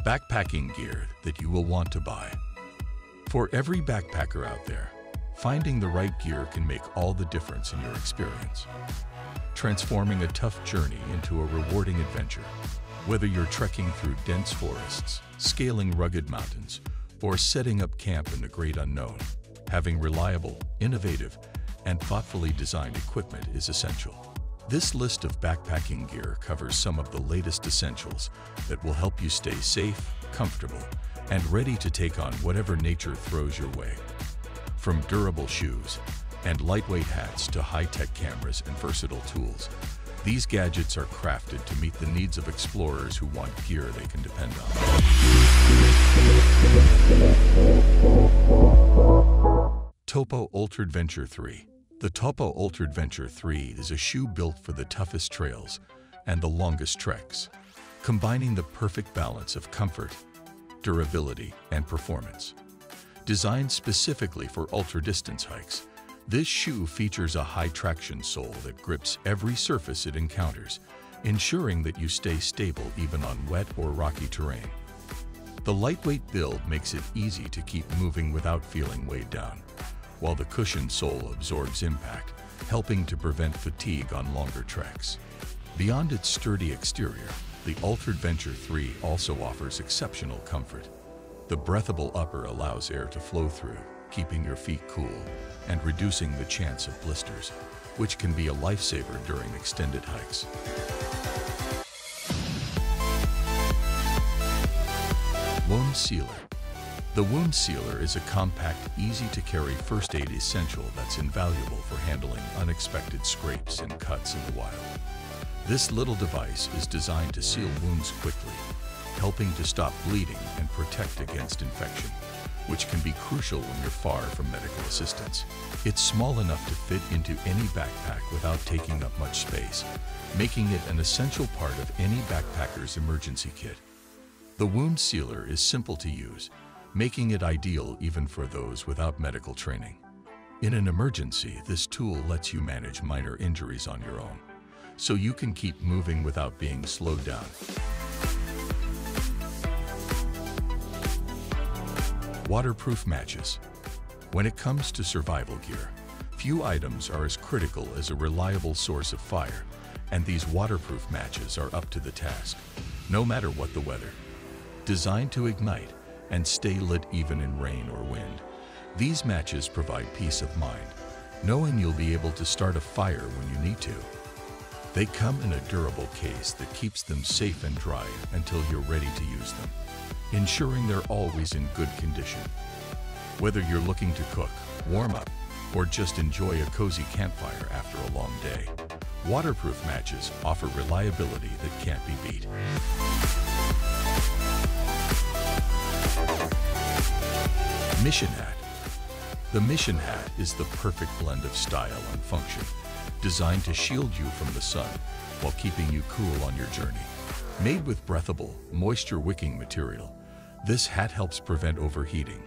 Backpacking gear that you will want to buy. For every backpacker out there, finding the right gear can make all the difference in your experience, transforming a tough journey into a rewarding adventure. Whether you're trekking through dense forests, scaling rugged mountains, or setting up camp in the great unknown, having reliable, innovative, and thoughtfully designed equipment is essential. This list of backpacking gear covers some of the latest essentials that will help you stay safe, comfortable, and ready to take on whatever nature throws your way. From durable shoes and lightweight hats to high-tech cameras and versatile tools, these gadgets are crafted to meet the needs of explorers who want gear they can depend on. Topo Ultradventure 3. The Topo Ultradventure 3 is a shoe built for the toughest trails and the longest treks, combining the perfect balance of comfort, durability, and performance. Designed specifically for ultra-distance hikes, this shoe features a high-traction sole that grips every surface it encounters, ensuring that you stay stable even on wet or rocky terrain. The lightweight build makes it easy to keep moving without feeling weighed down, while the cushioned sole absorbs impact, helping to prevent fatigue on longer treks. Beyond its sturdy exterior, the Ultradventure 3 also offers exceptional comfort. The breathable upper allows air to flow through, keeping your feet cool and reducing the chance of blisters, which can be a lifesaver during extended hikes. Wound Sealer. The Wound Sealer is a compact, easy-to-carry first aid essential that's invaluable for handling unexpected scrapes and cuts in the wild. This little device is designed to seal wounds quickly, helping to stop bleeding and protect against infection, which can be crucial when you're far from medical assistance. It's small enough to fit into any backpack without taking up much space, making it an essential part of any backpacker's emergency kit. The Wound Sealer is simple to use, making it ideal even for those without medical training. In an emergency, this tool lets you manage minor injuries on your own, so you can keep moving without being slowed down. Waterproof matches. When it comes to survival gear, few items are as critical as a reliable source of fire, and these waterproof matches are up to the task, no matter what the weather. Designed to ignite and stay lit even in rain or wind, these matches provide peace of mind, knowing you'll be able to start a fire when you need to. They come in a durable case that keeps them safe and dry until you're ready to use them, ensuring they're always in good condition. Whether you're looking to cook, warm up, or just enjoy a cozy campfire after a long day, waterproof matches offer reliability that can't be beat. Mission Hat. The Mission Hat is the perfect blend of style and function, designed to shield you from the sun while keeping you cool on your journey. Made with breathable, moisture-wicking material, this hat helps prevent overheating,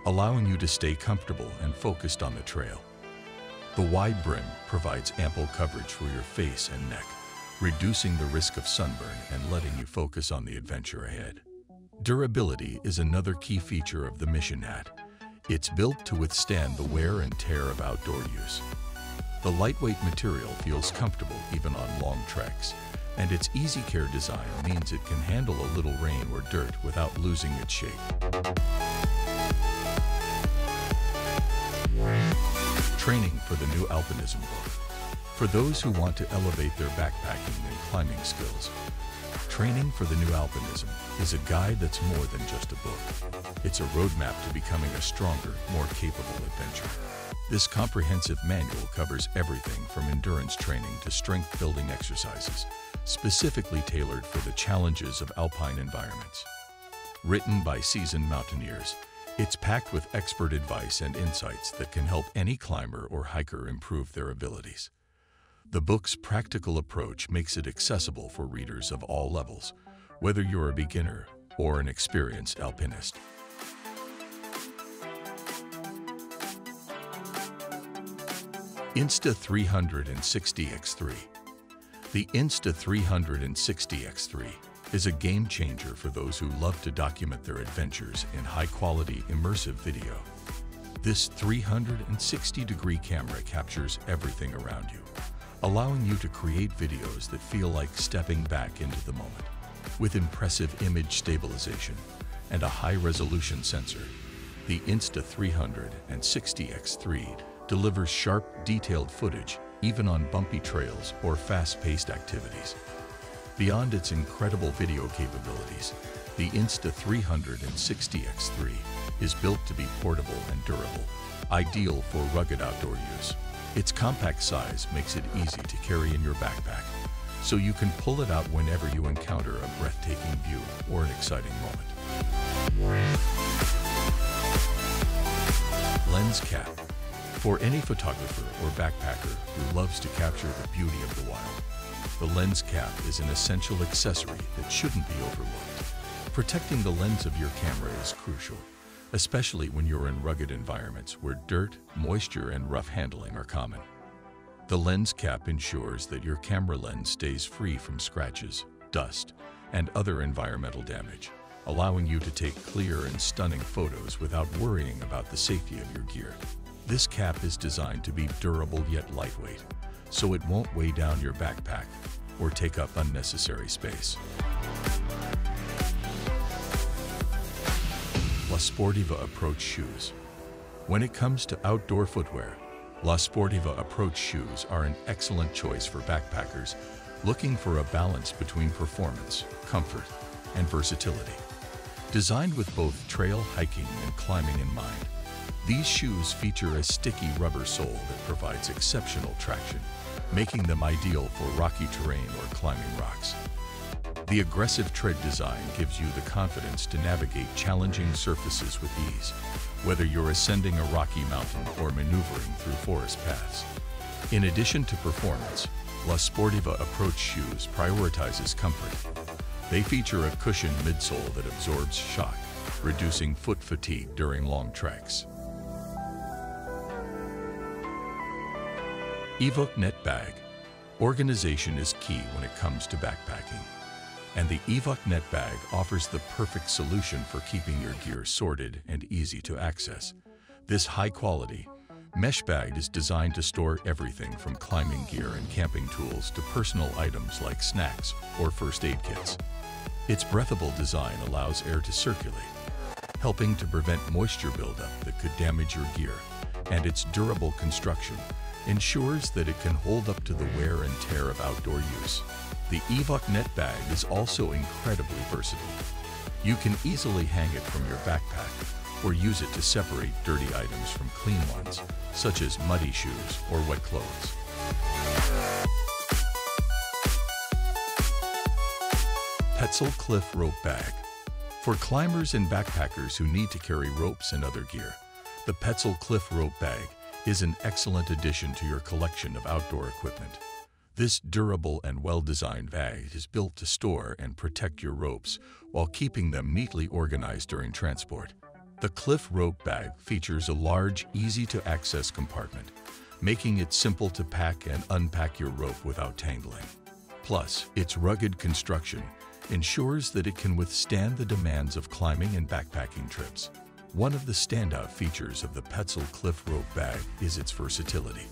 allowing you to stay comfortable and focused on the trail. The wide brim provides ample coverage for your face and neck, reducing the risk of sunburn and letting you focus on the adventure ahead. Durability is another key feature of the Mission Hat. It's built to withstand the wear and tear of outdoor use. The lightweight material feels comfortable even on long treks, and its easy care design means it can handle a little rain or dirt without losing its shape. Training for the new Alpinism book. For those who want to elevate their backpacking and climbing skills, Training for the New Alpinism is a guide that's more than just a book. It's a roadmap to becoming a stronger, more capable adventurer. This comprehensive manual covers everything from endurance training to strength-building exercises, specifically tailored for the challenges of alpine environments. Written by seasoned mountaineers, it's packed with expert advice and insights that can help any climber or hiker improve their abilities. The book's practical approach makes it accessible for readers of all levels, whether you're a beginner or an experienced alpinist. Insta360 X3. The Insta360 X3 is a game changer for those who love to document their adventures in high-quality immersive video. This 360-degree camera captures everything around you, allowing you to create videos that feel like stepping back into the moment. With impressive image stabilization and a high-resolution sensor, the Insta360 X3 delivers sharp, detailed footage even on bumpy trails or fast-paced activities. Beyond its incredible video capabilities, the Insta360 X3 is built to be portable and durable, ideal for rugged outdoor use. Its compact size makes it easy to carry in your backpack, so you can pull it out whenever you encounter a breathtaking view or an exciting moment. Lens cap. For any photographer or backpacker who loves to capture the beauty of the wild, the lens cap is an essential accessory that shouldn't be overlooked. Protecting the lens of your camera is crucial, especially when you're in rugged environments where dirt, moisture, and rough handling are common. The lens cap ensures that your camera lens stays free from scratches, dust, and other environmental damage, allowing you to take clear and stunning photos without worrying about the safety of your gear. This cap is designed to be durable yet lightweight, so it won't weigh down your backpack or take up unnecessary space. La Sportiva Approach Shoes. When it comes to outdoor footwear, La Sportiva Approach shoes are an excellent choice for backpackers looking for a balance between performance, comfort, and versatility. Designed with both trail hiking and climbing in mind, these shoes feature a sticky rubber sole that provides exceptional traction, making them ideal for rocky terrain or climbing rocks. The aggressive tread design gives you the confidence to navigate challenging surfaces with ease, whether you're ascending a rocky mountain or maneuvering through forest paths. In addition to performance, La Sportiva Approach shoes prioritizes comfort. They feature a cushioned midsole that absorbs shock, reducing foot fatigue during long treks. Evoc Net Bag. Organization is key when it comes to backpacking, and the Evoc Net Bag offers the perfect solution for keeping your gear sorted and easy to access. This high-quality mesh bag is designed to store everything from climbing gear and camping tools to personal items like snacks or first aid kits. Its breathable design allows air to circulate, helping to prevent moisture buildup that could damage your gear, and its durable construction ensures that it can hold up to the wear and tear of outdoor use. The Evoc Net Bag is also incredibly versatile. You can easily hang it from your backpack or use it to separate dirty items from clean ones, such as muddy shoes or wet clothes. Petzl Kliff Rope Bag. For climbers and backpackers who need to carry ropes and other gear, the Petzl Kliff Rope Bag is an excellent addition to your collection of outdoor equipment. This durable and well-designed bag is built to store and protect your ropes while keeping them neatly organized during transport. The Kliff Rope Bag features a large, easy-to-access compartment, making it simple to pack and unpack your rope without tangling. Plus, its rugged construction ensures that it can withstand the demands of climbing and backpacking trips. One of the standout features of the Petzl Kliff Rope Bag is its versatility.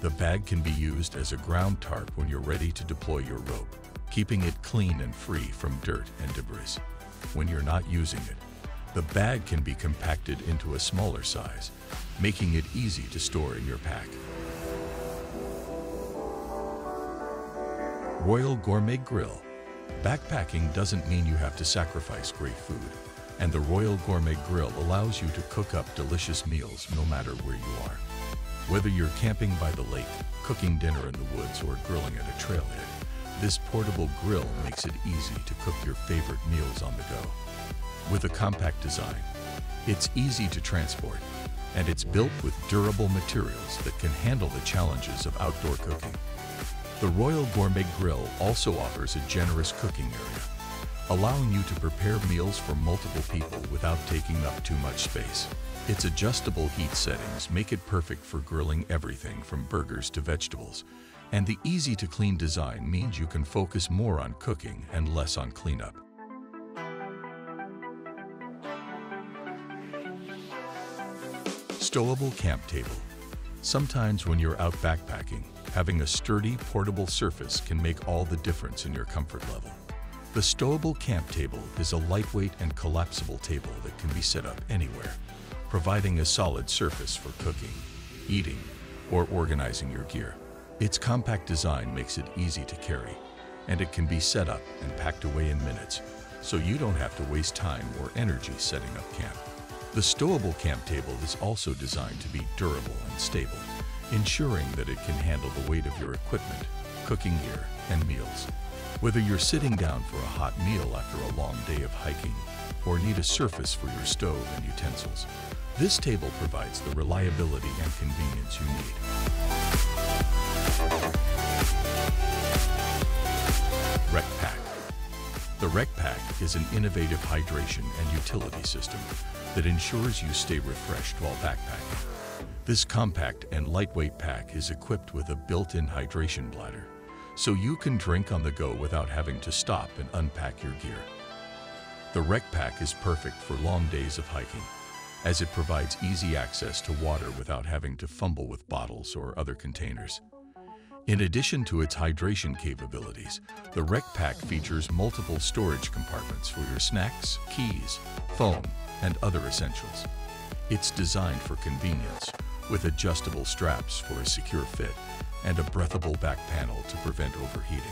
The bag can be used as a ground tarp when you're ready to deploy your rope, keeping it clean and free from dirt and debris. When you're not using it, the bag can be compacted into a smaller size, making it easy to store in your pack. Royal Gourmet Grill. Backpacking doesn't mean you have to sacrifice great food, and the Royal Gourmet Grill allows you to cook up delicious meals no matter where you are. Whether you're camping by the lake, cooking dinner in the woods, or grilling at a trailhead, this portable grill makes it easy to cook your favorite meals on the go. With a compact design, it's easy to transport, and it's built with durable materials that can handle the challenges of outdoor cooking. The Royal Gourmet Grill also offers a generous cooking area, allowing you to prepare meals for multiple people without taking up too much space. Its adjustable heat settings make it perfect for grilling everything from burgers to vegetables, And the easy-to-clean design means you can focus more on cooking and less on cleanup. Stowable camp table. Sometimes when you're out backpacking, having a sturdy, portable surface can make all the difference in your comfort level. The stowable camp table is a lightweight and collapsible table that can be set up anywhere, providing a solid surface for cooking, eating, or organizing your gear. Its compact design makes it easy to carry, and it can be set up and packed away in minutes, so you don't have to waste time or energy setting up camp. The stowable camp table is also designed to be durable and stable, ensuring that it can handle the weight of your equipment, cooking gear, and meals. Whether you're sitting down for a hot meal after a long day of hiking or need a surface for your stove and utensils, this table provides the reliability and convenience you need. WPack. The WPack is an innovative hydration and utility system that ensures you stay refreshed while backpacking. This compact and lightweight pack is equipped with a built-in hydration bladder, so you can drink on the go without having to stop and unpack your gear. The WPack is perfect for long days of hiking, as it provides easy access to water without having to fumble with bottles or other containers. In addition to its hydration capabilities, the WPack features multiple storage compartments for your snacks, keys, phone, and other essentials. It's designed for convenience, with adjustable straps for a secure fit and a breathable back panel to prevent overheating.